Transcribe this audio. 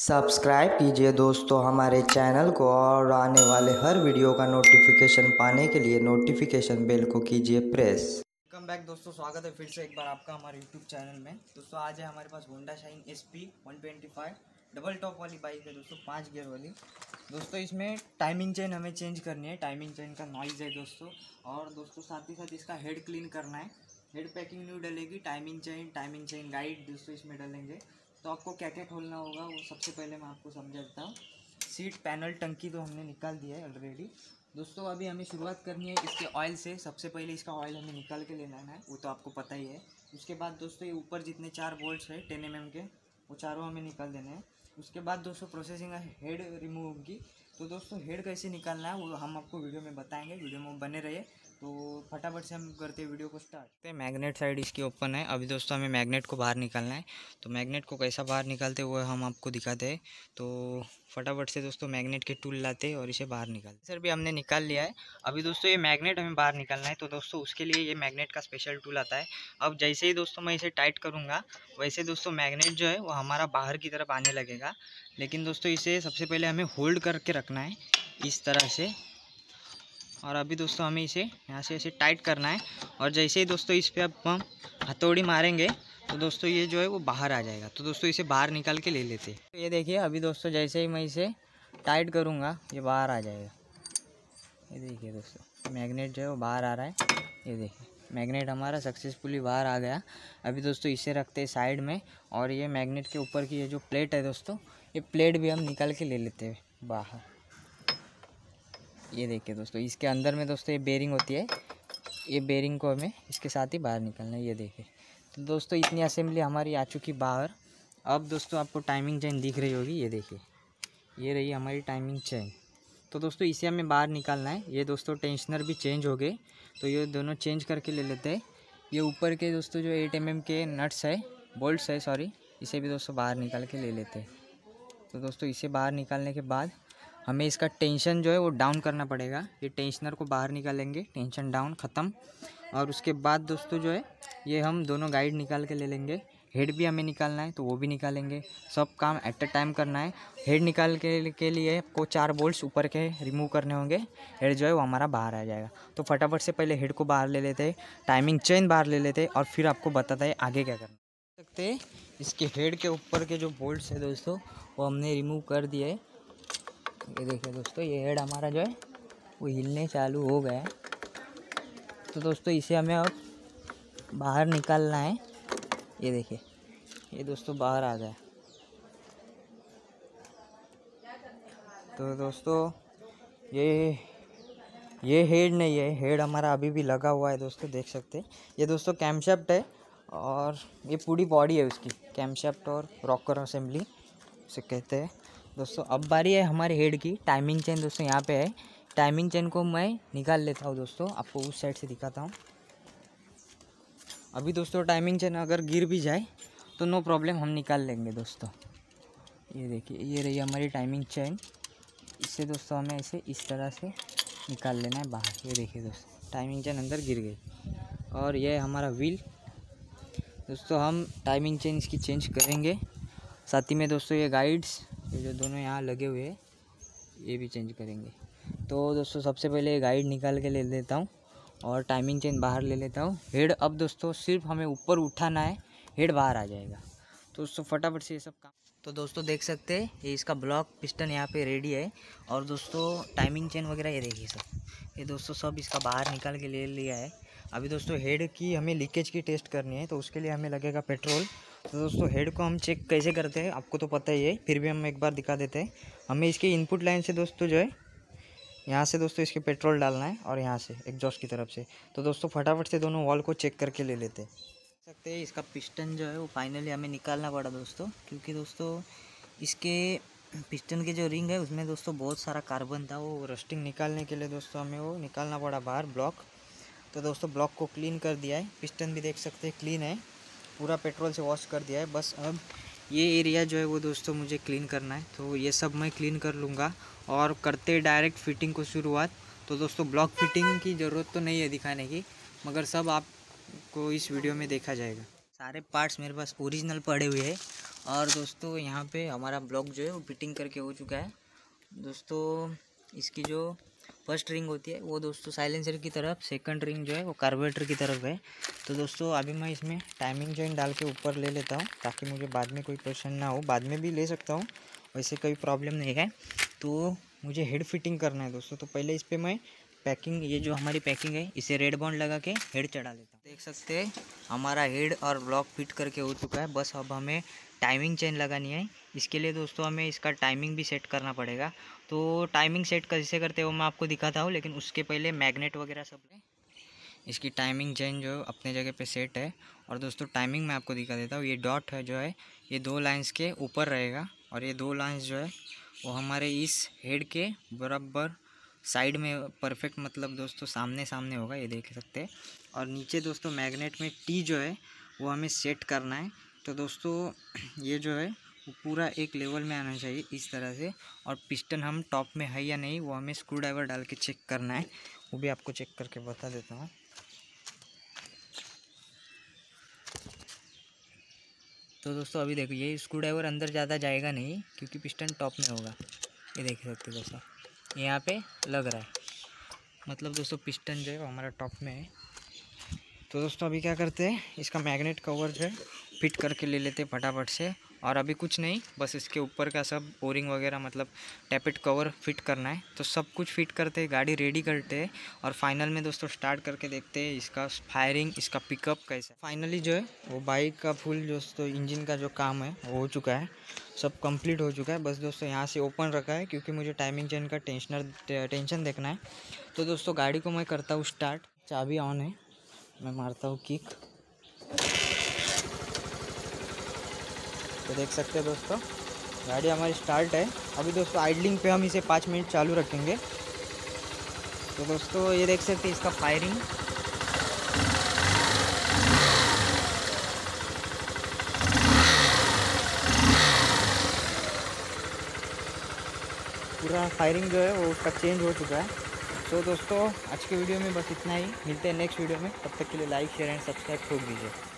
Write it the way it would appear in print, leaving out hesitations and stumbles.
Subscribe कीजिए दोस्तों हमारे चैनल को और आने वाले हर वीडियो का नोटिफिकेशन पाने के लिए नोटिफिकेशन बेल को कीजिए प्रेस। वेलकम बैक दोस्तों, स्वागत है फिर से एक बार आपका हमारे यूट्यूब चैनल में। दोस्तों आज है हमारे पास Honda shine SP 125 double top वाली बाइक है दोस्तों, 5 गियर वाली। दोस्तों इसमें टाइमिंग चेन हमें चेंज करनी है, टाइमिंग चेन का नॉइज़ है दोस्तों। और दोस्तों साथ ही साथ इसका हेड क्लीन करना है, हेड पैकिंग न्यू डलेगी, टाइमिंग चेन गाइड दोस्तों इसमें डलेंगे। तो आपको क्या क्या खोलना होगा वो सबसे पहले मैं आपको समझा देता हूँ। सीट पैनल टंकी तो हमने निकाल दिया है ऑलरेडी दोस्तों। अभी हमें शुरुआत करनी है इसके ऑयल से। सबसे पहले इसका ऑयल हमें निकाल के लेना है, वो तो आपको पता ही है। उसके बाद दोस्तों ये ऊपर जितने 4 बोल्ट्स है 10 mm के, वो चारों हमें निकाल देने हैं। उसके बाद दोस्तों प्रोसेसिंग हेड रिमूव होगी। तो दोस्तों हेड कैसे निकालना है वो हम आपको वीडियो में बताएंगे, वीडियो में बने रहिए। तो फटाफट से हम करते हैं वीडियो को स्टार्ट। मैग्नेट साइड इसकी ओपन है। अभी दोस्तों हमें मैग्नेट को बाहर निकालना है, तो मैग्नेट को कैसा बाहर निकालते हैं वो हम आपको दिखाते हैं। तो फटाफट से दोस्तों मैग्नेट के टूल लाते हैं और इसे बाहर निकालते। सर भी हमने निकाल लिया है। अभी दोस्तों ये मैग्नेट हमें बाहर निकालना है, तो दोस्तों उसके लिए ये मैग्नेट का स्पेशल टूल आता है। अब जैसे ही दोस्तों मैं इसे टाइट करूँगा वैसे दोस्तों मैग्नेट जो है वो हमारा बाहर की तरफ आने लगेगा। लेकिन दोस्तों इसे सबसे पहले हमें होल्ड करके रखना है इस तरह से। और अभी दोस्तों हमें इसे यहाँ से ऐसे टाइट करना है, और जैसे ही दोस्तों इस पर अब हम हथौड़ी मारेंगे तो दोस्तों ये जो है वो बाहर आ जाएगा। तो दोस्तों इसे बाहर निकाल के ले लेते हैं। तो ये देखिए अभी दोस्तों जैसे ही मैं इसे टाइट करूँगा ये बाहर आ जाएगा। ये देखिए दोस्तों मैग्नेट जो है वो बाहर आ रहा है। ये देखिए मैग्नेट हमारा सक्सेसफुली बाहर आ गया। अभी दोस्तों इसे रखते हैं साइड में, और ये मैग्नेट के ऊपर की ये जो प्लेट है दोस्तों, ये प्लेट भी हम निकाल के ले लेते हैं बाहर। ये देखिए दोस्तों इसके अंदर में दोस्तों ये बेरिंग होती है, ये बेरिंग को हमें इसके साथ ही बाहर निकालना है। ये देखिए तो दोस्तों इतनी असेंबली हमारी आ चुकी बाहर। अब दोस्तों आपको टाइमिंग चेन दिख रही होगी, ये देखिए ये रही हमारी टाइमिंग चेन। तो दोस्तों इसे हमें बाहर निकालना है। ये दोस्तों टेंशनर भी चेंज हो गए, तो ये दोनों चेंज करके ले लेते हैं। ये ऊपर के दोस्तों जो 8 mm के नट्स है, बोल्ट्स है सॉरी, इसे भी दोस्तों बाहर निकाल के ले लेते हैं। तो दोस्तों इसे बाहर निकालने के बाद हमें इसका टेंशन जो है वो डाउन करना पड़ेगा। ये टेंशनर को बाहर निकालेंगे, टेंशन डाउन ख़त्म। और उसके बाद दोस्तों जो है ये हम दोनों गाइड निकाल के ले लेंगे। हेड भी हमें निकालना है तो वो भी निकालेंगे। सब काम एट अ टाइम करना है। हेड निकाल के लिए आपको 4 बोल्ट्स ऊपर के रिमूव करने होंगे। हेड जो है वो हमारा बाहर आ जाएगा। तो फटाफट से पहले हेड को बाहर ले लेते हैं, टाइमिंग चेन बाहर ले लेते हैं, और फिर आपको बताता है आगे क्या करना सकते हैं। इसके हेड के ऊपर के जो बोल्ट्स है दोस्तों वो हमने रिमूव कर दिए है। ये देखिए दोस्तों ये हेड हमारा जो है वो हिलने चालू हो गया है। तो दोस्तों इसे हमें अब बाहर निकालना है। ये देखिए ये दोस्तों बाहर आ गया। तो दोस्तों ये हेड नहीं है, हेड हमारा अभी भी लगा हुआ है दोस्तों, देख सकते हैं। ये दोस्तों कैमशाफ्ट है, और ये पूरी बॉडी है उसकी, कैमशाफ्ट और रॉकर असेंबली उसे कहते हैं दोस्तों। अब बारी है हमारे हेड की। टाइमिंग चेन दोस्तों यहाँ पे है। टाइमिंग चेन को मैं निकाल लेता हूँ दोस्तों, आपको उस साइड से दिखाता हूँ। अभी दोस्तों टाइमिंग चेन अगर गिर भी जाए तो नो प्रॉब्लम, हम निकाल लेंगे दोस्तों। ये देखिए ये रही हमारी टाइमिंग चेन। इससे दोस्तों हमें इसे इस तरह से निकाल लेना है बाहर। ये देखिए दोस्तों टाइमिंग चेन अंदर गिर गई। और ये हमारा व्हील दोस्तों, हम टाइमिंग चेन इसकी चेंज करेंगे। साथ ही में दोस्तों ये गाइड्स ये जो दोनों यहाँ लगे हुए हैं ये भी चेंज करेंगे। तो दोस्तों सबसे पहले गाइड निकाल के ले लेता हूँ और टाइमिंग चेन बाहर ले लेता हूँ। हेड अब दोस्तों सिर्फ हमें ऊपर उठाना है, हेड बाहर आ जाएगा। तो दोस्तों फटाफट से ये सब काम। तो दोस्तों देख सकते हैं ये इसका ब्लॉक पिस्टन यहाँ पे रेडी है। और दोस्तों टाइमिंग चेन वगैरह ये देखिए सब, ये दोस्तों सब इसका बाहर निकाल के ले लिया है। अभी दोस्तों हेड की हमें लीकेज की टेस्ट करनी है, तो उसके लिए हमें लगेगा पेट्रोल। तो दोस्तों हेड को हम चेक कैसे करते हैं आपको तो पता ही है, फिर भी हम एक बार दिखा देते हैं। हमें इसके इनपुट लाइन से दोस्तों जो है यहाँ से दोस्तों इसके पेट्रोल डालना है, और यहाँ से एग्जॉस्ट की तरफ से। तो दोस्तों फटाफट से दोनों वॉल को चेक करके ले लेते हैं। देख सकते हैं इसका पिस्टन जो है वो फाइनली हमें निकालना पड़ा दोस्तों, क्योंकि दोस्तों इसके पिस्टन के जो रिंग है उसमें दोस्तों बहुत सारा कार्बन था। वो रस्टिंग निकालने के लिए दोस्तों हमें वो निकालना पड़ा बाहर ब्लॉक। तो दोस्तों ब्लॉक को क्लीन कर दिया है। पिस्टन भी देख सकते हैं क्लीन है, पूरा पेट्रोल से वॉश कर दिया है। बस अब ये एरिया जो है वो दोस्तों मुझे क्लीन करना है, तो ये सब मैं क्लीन कर लूँगा। और करते डायरेक्ट फिटिंग को शुरुआत। तो दोस्तों ब्लॉक फिटिंग की ज़रूरत तो नहीं है दिखाने की, मगर सब आपको इस वीडियो में देखा जाएगा। सारे पार्ट्स मेरे पास ओरिजिनल पड़े हुए हैं, और दोस्तों यहाँ पे हमारा ब्लॉक जो है वो फिटिंग करके हो चुका है। दोस्तों इसकी जो फर्स्ट रिंग होती है वो दोस्तों साइलेंसर की तरफ, सेकंड रिंग जो है वो कार्बोरेटर की तरफ है। तो दोस्तों अभी मैं इसमें टाइमिंग चेन डाल के ऊपर ले लेता हूँ ताकि मुझे बाद में कोई क्वेश्चन ना हो। बाद में भी ले सकता हूँ, वैसे कोई प्रॉब्लम नहीं है। तो मुझे हेड फिटिंग करना है दोस्तों। तो पहले इस पर मैं पैकिंग, ये जो हमारी पैकिंग है इसे रेड बॉन्ड लगा के हेड चढ़ा देता हूँ। देख सकते हैं हमारा हेड और ब्लॉक फिट करके हो चुका है। बस अब हमें टाइमिंग चेन लगानी है। इसके लिए दोस्तों हमें इसका टाइमिंग भी सेट करना पड़ेगा। तो टाइमिंग सेट कैसे करते हैं वो मैं आपको दिखाता हूँ, लेकिन उसके पहले मैग्नेट वगैरह सब है। इसकी टाइमिंग चेन जो अपने जगह पे सेट है। और दोस्तों टाइमिंग मैं आपको दिखा देता हूँ। ये डॉट है जो है ये 2 लाइंस के ऊपर रहेगा और ये 2 लाइंस जो है वो हमारे इस हेड के बराबर साइड में परफेक्ट, मतलब दोस्तों सामने सामने होगा, ये देख सकते हैं। और नीचे दोस्तों मैग्नेट में टी जो है वो हमें सेट करना है। तो दोस्तों ये जो है वो पूरा एक लेवल में आना चाहिए इस तरह से। और पिस्टन हम टॉप में है या नहीं वो हमें स्क्रू ड्राइवर डाल के चेक करना है, वो भी आपको चेक करके बता देता हूँ। तो दोस्तों अभी देखो ये स्क्रू ड्राइवर अंदर ज़्यादा जाएगा नहीं क्योंकि पिस्टन टॉप में होगा, ये देख सकते दोस्तों यहाँ पे लग रहा है, मतलब दोस्तों पिस्टन जो है वो हमारा टॉप में है। तो दोस्तों अभी क्या करते हैं, इसका मैग्नेट कवर जो है फिट करके ले लेते हैं फटाफट से। और अभी कुछ नहीं, बस इसके ऊपर का सब ओरिंग वगैरह मतलब टैपेट कवर फिट करना है। तो सब कुछ फिट करते हैं, गाड़ी रेडी करते हैं और फाइनल में दोस्तों स्टार्ट करके देखते हैं इसका फायरिंग, इसका पिकअप कैसा है। फाइनली जो है वो बाइक का फुल दोस्तों इंजन का जो काम है वो हो चुका है, सब कंप्लीट हो चुका है। बस दोस्तों यहाँ से ओपन रखा है क्योंकि मुझे टाइमिंग चेन का टेंशन देखना है। तो दोस्तों गाड़ी को मैं करता हूँ स्टार्ट, चाबी ऑन है, मैं मारता हूँ किक। तो देख सकते हैं दोस्तों गाड़ी हमारी स्टार्ट है। अभी दोस्तों आइडलिंग पे हम इसे 5 मिनट चालू रखेंगे। तो दोस्तों ये देख सकते हैं इसका फायरिंग, पूरा फायरिंग जो है वो उसका चेंज हो चुका है। तो दोस्तों आज के वीडियो में बस इतना ही, मिलते हैं नेक्स्ट वीडियो में। तब तक के लिए लाइक शेयर एंड सब्सक्राइब ठोक दीजिए।